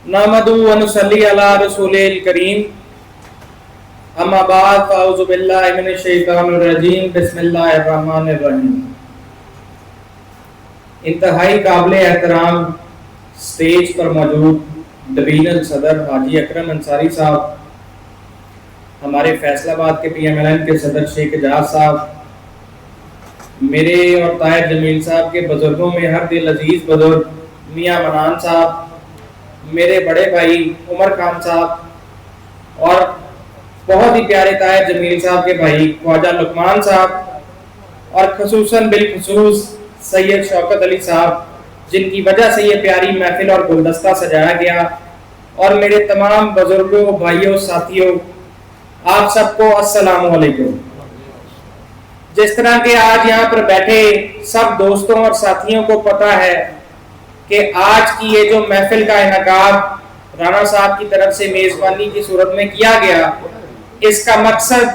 नहमदुहु व नुसल्ली अला रसूलिल करीम अम्मा बाद फ़अऊज़ु बिल्लाहि मिनश शैतानिर रजीम बिस्मिल्लाहिर रहमानिर रहीम। इंतहाई काबिल एहतराम स्टेज पर मौजूद डिवीजनल सदर हाजी अकरम अंसारी साहब, हमारे फैसलाबाद के PMLN के सदर शेख एजाज साहब, मेरे और ताहिर जमील साहब के बुजुर्गों में हर दिल अजीज बुजुर्ग मियाँ मनान साहब, मेरे बड़े भाई उमर खान साहब और बहुत ही प्यारे ताहिर जमील साहब के भाई ख्वाजा लुकमान साहब और खसूसन बिलखसूस सैयद शौकत अली साहब, जिनकी वजह से ये प्यारी महफिल और गुलदस्ता सजाया गया, और मेरे तमाम बुजुर्गों, भाइयों, साथियों, आप सबको अस्सलाम वालेकुम। जिस तरह के आज यहाँ पर बैठे सब दोस्तों और साथियों को पता है कि आज की ये जो महफिल का इनकाद राणा साहब की तरफ से मेजबानी की सूरत में किया गया, इसका मकसद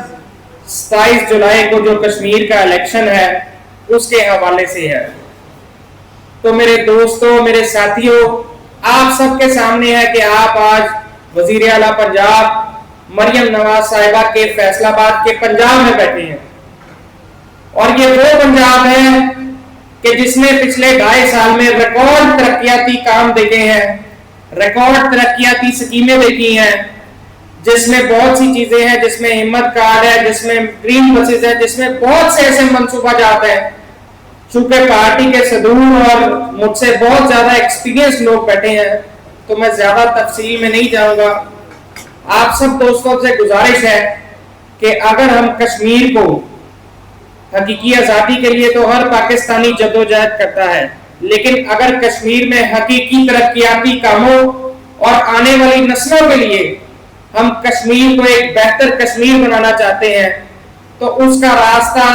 27 जुलाई को जो कश्मीर का इलेक्शन है उसके हवाले से है। तो मेरे दोस्तों, मेरे साथियों, आप सबके सामने है कि आप आज वजीर आला पंजाब मरियम नवाज साहिबा के फैसलाबाद के पंजाब में बैठे हैं, और ये वो पंजाब है कि जिसने पिछले 2.5 साल में रिकॉर्ड तरक्याती काम देखे हैं, रिकॉर्ड तरक्याती स्कीमें देखी हैं, जिसमें बहुत सी चीजें हैं, जिसमें हिम्मत कार्ड है, जिसमें ग्रीन बसेस है, जिसमें बहुत से ऐसे मंसूबा जाते हैं। चूंकि पार्टी के सदूर और मुझसे बहुत ज्यादा एक्सपीरियंस लोग बैठे हैं, तो मैं ज्यादा तफसील में नहीं जाऊंगा। आप सब दोस्तों से गुजारिश है कि अगर हम कश्मीर को हकीकी आजादी के लिए तो हर पाकिस्तानी जद्दोजहद करता है, लेकिन अगर कश्मीर में हकीकी तरक्याती कामों और आने वाली नस्लों के लिए हम कश्मीर को एक बेहतर कश्मीर बनाना चाहते हैं, तो उसका रास्ता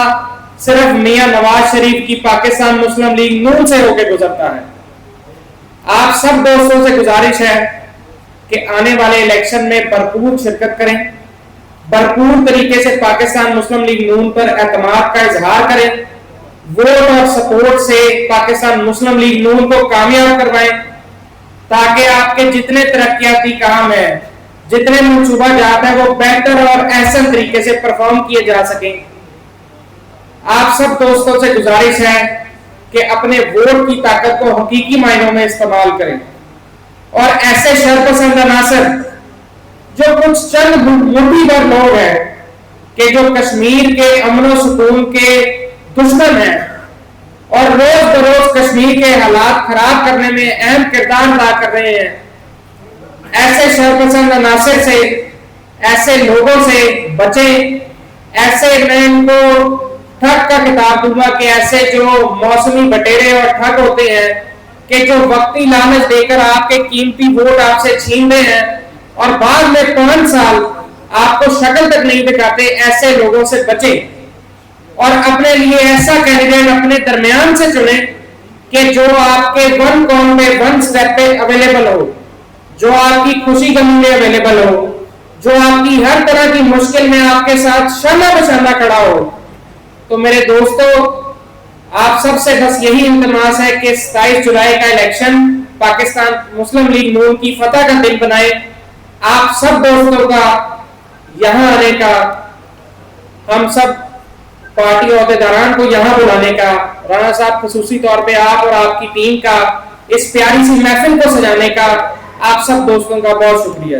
सिर्फ मियां नवाज शरीफ की पाकिस्तान मुस्लिम लीग नून से होकर गुजरता है। आप सब दोस्तों से गुजारिश है कि आने वाले इलेक्शन में भरपूर शिरकत करें, भरपूर तरीके से पाकिस्तान मुस्लिम लीग नून पर एतमाद का इजहार करें, वोट और सपोर्ट से पाकिस्तान मुस्लिम लीग नून को कामयाब करवाएं, ताकि आपके जितने तरक्याती काम है, जितने मनसूबा जात है, वो बेहतर और एहसन तरीके से परफॉर्म किए जा सकें। आप सब दोस्तों से गुजारिश है कि अपने वोट की ताकत को हकीकी मायनों में इस्तेमाल करें, और ऐसे शरपसंद अनासर जो कुछ चंद मुट्ठी भर लोग हैं कि जो कश्मीर के अमन और सुकून के दुश्मन हैं और रोज बरोज कश्मीर के हालात खराब करने में अहम किरदार अदा कर रहे हैं, ऐसे शरपसंद अनासर से, ऐसे लोगों से बचें। ऐसे मैं इनको ठग का किताब दूंगा कि ऐसे जो मौसमी बटेरे और ठग होते हैं कि जो वक्ती लालच देकर आपके कीमती वोट आपसे छीन रहे हैं और बाद में 5 साल आपको शक्ल तक नहीं दिखाते, ऐसे लोगों से बचें और अपने लिए ऐसा कैंडिडेट अपने दरमियान से चुने कि जो आपके वन कॉम पे, वन स्टेप पे अवेलेबल हो, जो आपकी खुशी गमी में अवेलेबल हो, जो आपकी हर तरह की मुश्किल में आपके साथ शाना बशाना खड़ा हो। तो मेरे दोस्तों, आप सबसे बस यही इंतमास है कि 27 जुलाई का इलेक्शन पाकिस्तान मुस्लिम लीग नून की फतह का दिन बनाए। आप सब दोस्तों का यहाँ आने का, हम सब पार्टी अहदेदारान को यहाँ बुलाने का, राणा साहब खसूसी तौर पे आप और आपकी टीम का इस प्यारी सी महफिल को सजाने का, आप सब दोस्तों का बहुत शुक्रिया।